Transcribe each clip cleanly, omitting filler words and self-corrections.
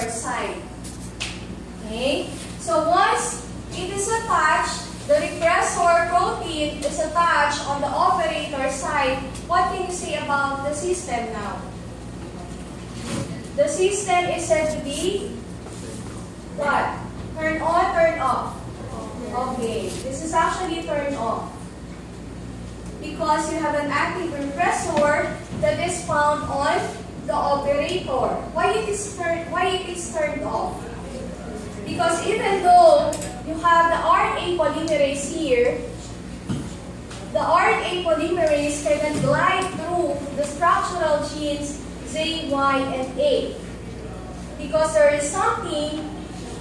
operator side. Okay? So once it is attached, the repressor protein is attached on the operator side, what can you say about the system now? The system is said to be what? Turn on, turn off. Okay, this is actually turned off because you have an active repressor that is found on the operator. Why it is turned off? Because even though you have the RNA polymerase here, the RNA polymerase can glide through the structural genes Z, Y, and A because there is something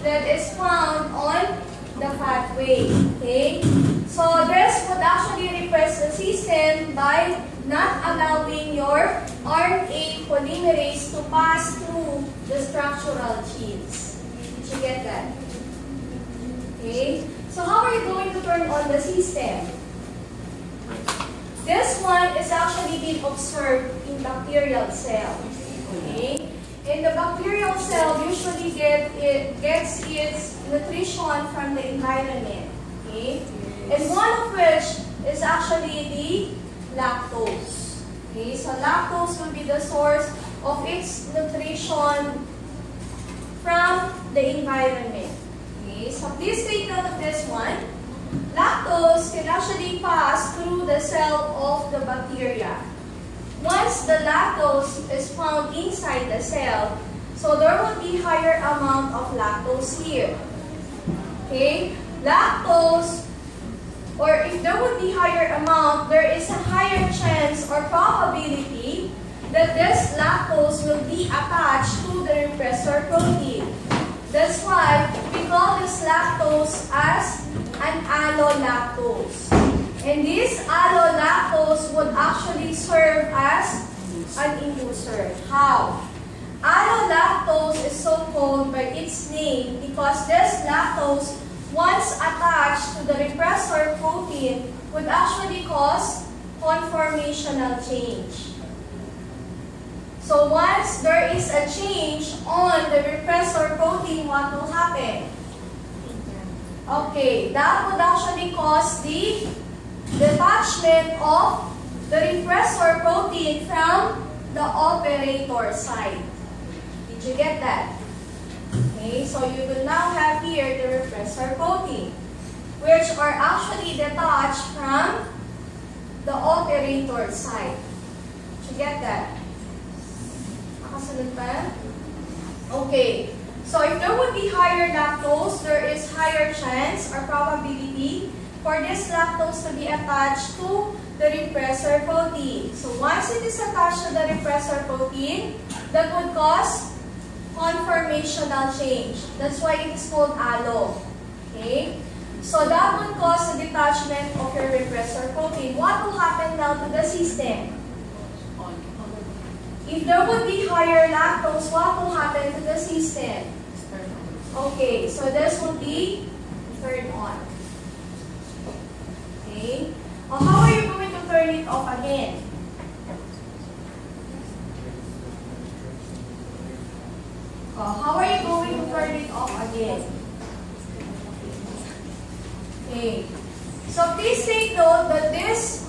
that is found on the pathway. Okay? So this would actually repress the system by not allowing your RNA polymerase to pass through the structural genes. Did you get that? Okay? So how are you going to turn on the system? This one is actually being observed in bacterial cells. Okay? And the bacterial cell usually gets its nutrition from the environment. Okay? And one of which is actually the lactose. Okay? So lactose will be the source of its nutrition from the environment. Okay? So please take note of this one. Lactose can actually pass through the cell of the bacteria. Once the lactose is found inside the cell, so there will be higher amount of lactose here. Okay? Lactose, or if there would be higher amount, there is a higher chance or probability that this lactose will be attached to the repressor protein. That's why we call this lactose as an allolactose. And this allolactose would actually serve as an inducer. How? Allolactose is so called by its name because this lactose, once attached to the repressor protein, would actually cause conformational change. So once there is a change on the repressor protein, what will happen? Okay, that would actually cause the detachment of the repressor protein from the operator side. Did you get that? Okay, so you will now have here the repressor protein, which are actually detached from the operator side. Did you get that? Nakasunod pa? Okay, so if there would be higher lactose, there is higher chance or probability for this lactose to be attached to the repressor protein. So once it is attached to the repressor protein, that would cause conformational change. That's why it is called allo. Okay? So that would cause the detachment of your repressor protein. What will happen now to the system? If there would be higher lactose, what will happen to the system? Okay, so this will be turned on. Okay? How are you going to turn it off again? How are you going to turn it off again? Okay. So please take note that this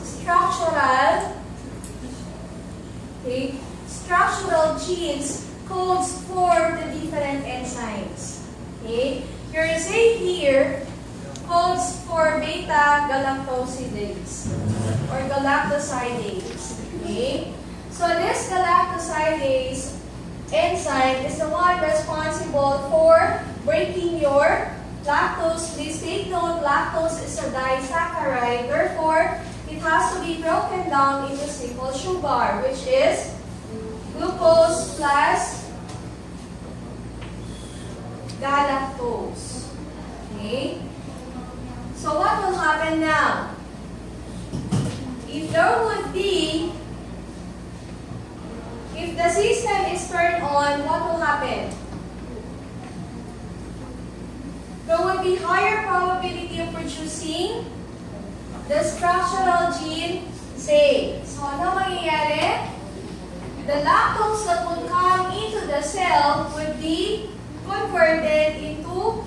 structural genes codes for the different enzymes. Okay? Your Z here codes for beta-galactosidase or galactosidase. Okay? So this galactosidase enzyme is the one responsible for breaking your lactose. Please take note, lactose is a disaccharide. Therefore, it has to be broken down into simple sugar, which is glucose plus galactose. Okay? So what will happen now? If the system is turned on, what will happen? There will be higher probability of producing the structural gene Z. So ano mangyayari? The lactose that would come into the cell would be converted into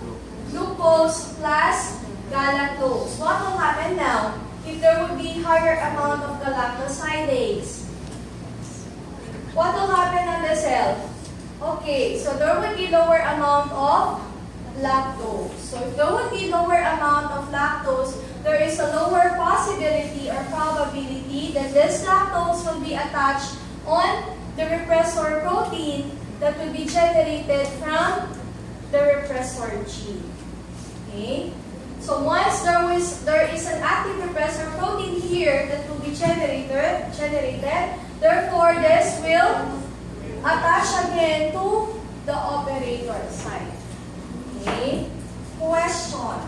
glucose plus galactose. What will happen now if there would be higher amount of galactosidase? What will happen on the cell? Okay, so there would be lower amount of lactose. So if there would be lower amount of lactose, there is a lower possibility or probability that this lactose will be attached on the repressor protein that will be generated from the repressor gene. Okay? So once there is an active repressor protein here that will be generated, therefore this will attach again to the operator site. Okay? Question.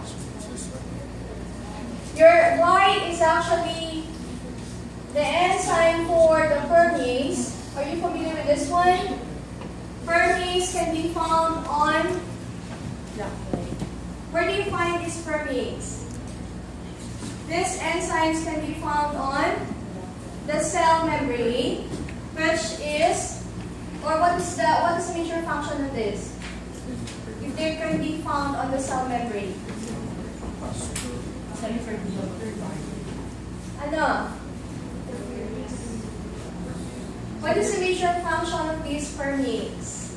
Your Y is actually the enzyme for the permease. Are you familiar with this one? Permease can be found on, where do you find this permease? These enzymes can be found on the cell membrane, which is, or what is the major function of this? If they can be found on the cell membrane. Ano? What is the major function of these permease?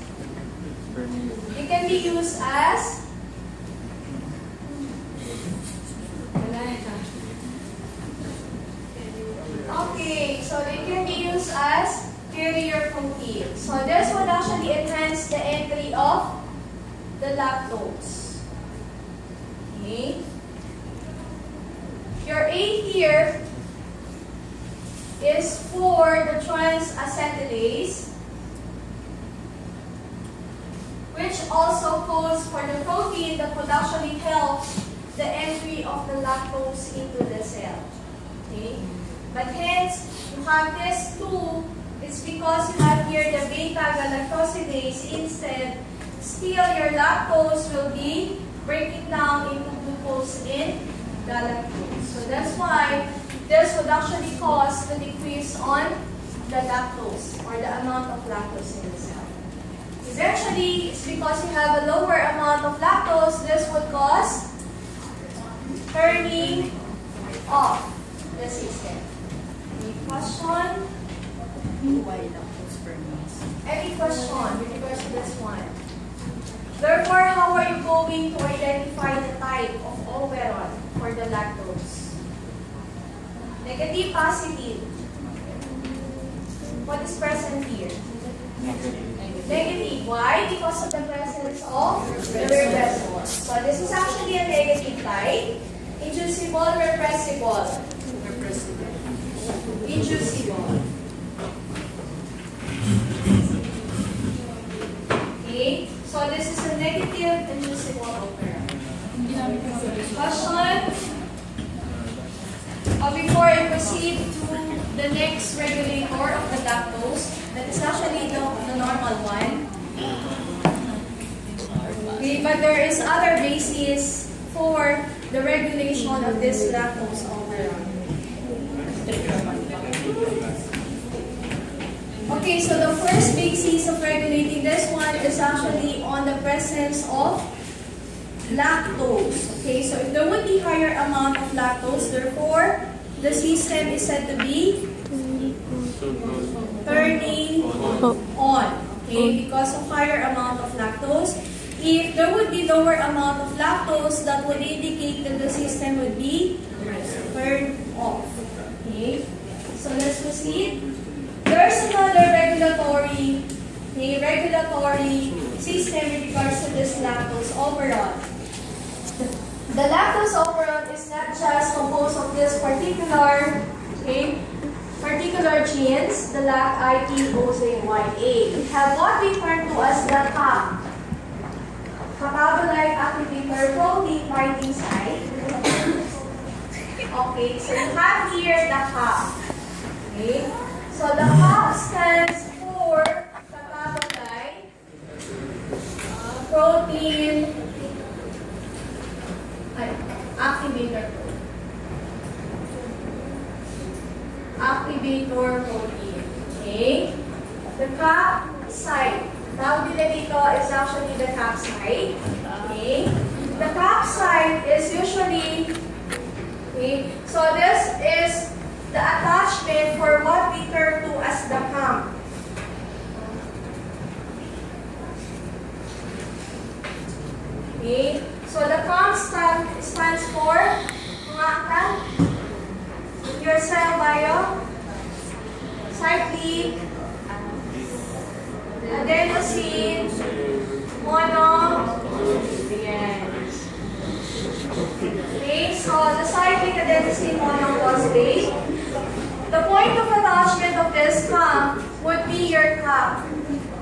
It can be used as okay, so they can be used as carrier protein. So this would actually enhance the entry of the lactose. Okay. Your A here is for the transacetylase, which also codes for the protein that would actually help the entry of the lactose into the cell. Okay? But hence, you have this 2, it's because you have here the beta-galactosidase instead. Still, your lactose will be breaking down into glucose in galactose. So that's why this would actually cause the decrease on the lactose or the amount of lactose in the cell. Eventually, it's because you have a lower amount of lactose, this would cause turning off the system. Any question? Why lactose permease? Any question with regards to this one? Therefore, how are you going to identify the type of operon for the lactose? Negative, positive. What is present here? Negative. Why? Because of the presence of the repressor. So this is actually a negative type. Inducible, repressible. Inducible. Okay. So this is a negative inducible operon. Question? Before I proceed to the next regulator of the lactose, that is actually the normal one. Okay, but there is other basis for the regulation of this lactose operon. Okay, so the first basis of regulating this one is actually on the presence of lactose. Okay, so if there would be higher amount of lactose, therefore, the system is said to be turning on. Okay, because of higher amount of lactose. If there would be lower amount of lactose, that would indicate that the system would be turned off. Okay, so let's proceed. There's another regulatory system with regards to this lactose operon. The lactose operon is not just composed of this particular genes, the LAC-ITOZYA. We have what we refer to as the CAP, catabolite activator protein binding site. Okay, so you have here the CAP. Okay, so the CAP stands for catabolite protein activator protein. Okay, the CAP site Tawag nila dito is actually the cap site. Okay? The cap site is usually, okay, so this is the attachment for what we refer to as the cam. Okay? So the cam stands for mga kan, your cell bio, cyclic, adenosine, mono, yes. Okay, so the cyclic adenosine monophosphate. The point of attachment of this cap would be your cap.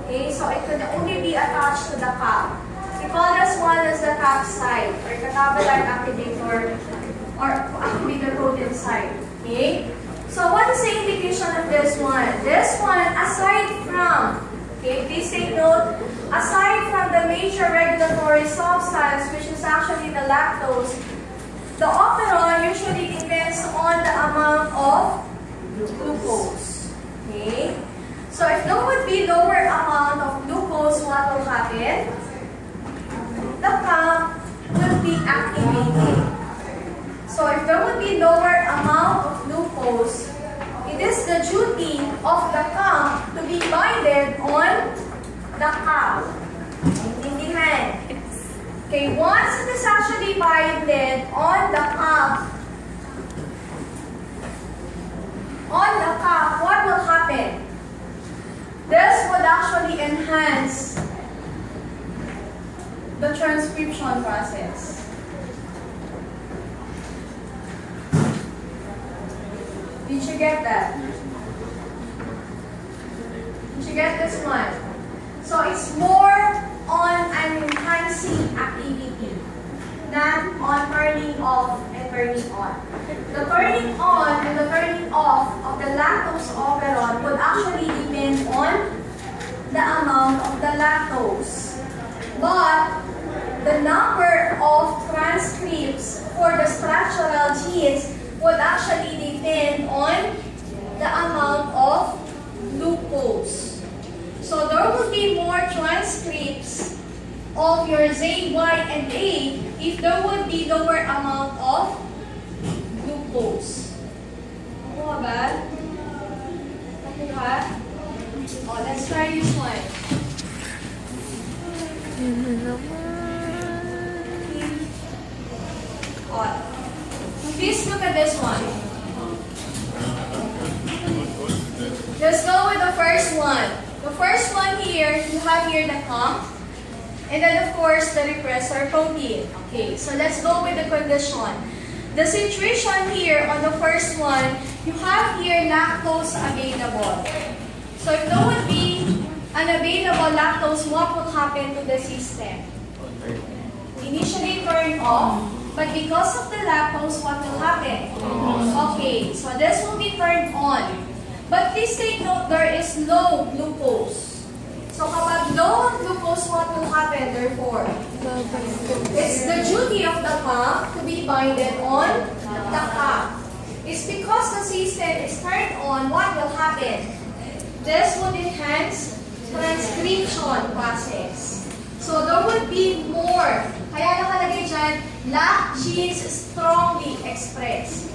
Okay, so it could only be attached to the cap. We call this one as the cap site or catabalite activator or activator protein site. Okay, so what is the indication of this one? This one, aside from, okay, please take note, aside from the major regulatory substance, which is actually the lactose, the operon usually depends on the amount of glucose. Okay? So if there would be lower amount of glucose, what will happen? The pump will be activated. So if there would be lower amount of glucose, it is the duty of the pump to be binded on the cap. Intindihan. Okay, once it is actually binded on the cap, what will happen? This would actually enhance the transcription process. Did you get that? Did you get this one? So it's more on an enhancing activity than on turning off and turning on. The turning on and the turning off of the lactose operon would actually depend on the amount of the lactose. But the number of transcripts for the structural genes would actually depend on the amount of glucose. So there will be more transcripts of your Z, Y, and A if there would be lower amount of glucose. Nakuha ba? Nakuha? Oh, let's try this one. Oh, please look at this one. Let's go with the first one. The first one here, you have here the COMP. And then, of course, the repressor protein. Okay, so let's go with the condition. The situation here on the first one, you have here lactose available. So if there would be unavailable lactose, what will happen to the system? Initially turn off, but because of the lactose, what will happen? Okay, so this will be turned on. But please take note, there is low glucose. So kapag low ang glucose, what will happen therefore? It's the duty of the pump to be binded on the cap. It's because the system is turned on, what will happen? This would enhance transcription process. So there would be more. Kaya nakalagay dyan, lac genes strongly expressed.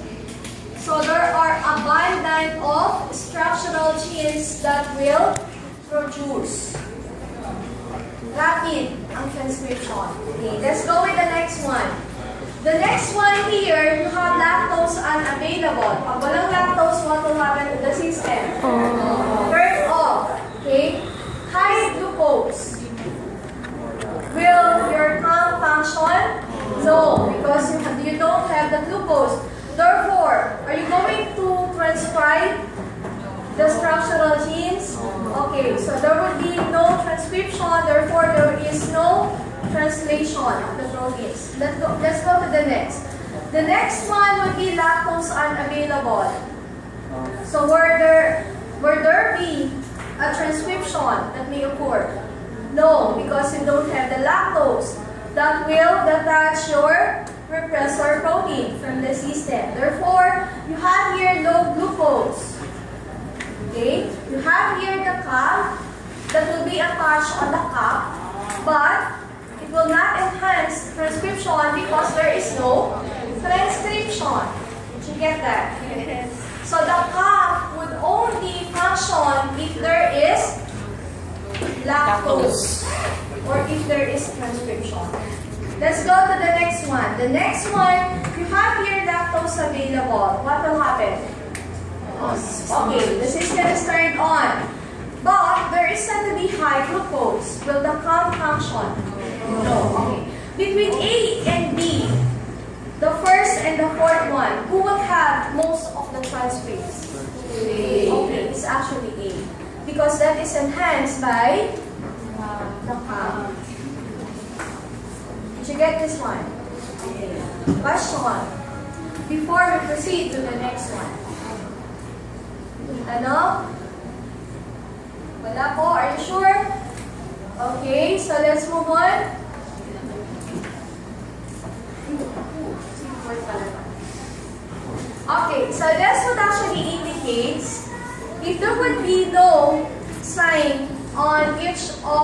So there are abundant of structural genes that will produce rapid ang transcription. Okay, let's go with the next one. The next one here, you have lactose unavailable. Pag walang lactose, what will happen to the system? Turn off. Okay? High glucose. Will your pump function? No, because you don't have the glucose. Therefore, are you going to transcribe the structural genes? Okay, so there will be no transcription, therefore there is no translation of the proteins. Let's go to the next. The next one would be lactose unavailable. So where there be a transcription that may occur? No, because you don't have the lactose that will detach your repressor protein from the system. Therefore, you have here low glucose. Okay? You have here the cap, that will be attached on the cap, but it will not enhance transcription because there is no transcription. Did you get that? Yes. So the cap would only function if there is lactose or if there is transcription. Let's go to the next one. The next one, you have here lactose available. What will happen? Okay, the system is turned on. But there is said to be high glucose. Will the pump function? No. Okay. Between A and B, the first and the fourth one, who will have most of the transcripts? A. Okay, it's actually A. Because that is enhanced by the pump. Did you get this one? Question. Before we proceed to the next one. Ano? Wala po? Are you sure? Okay, so let's move on. Okay, so this would actually indicates if there would be no sign on each of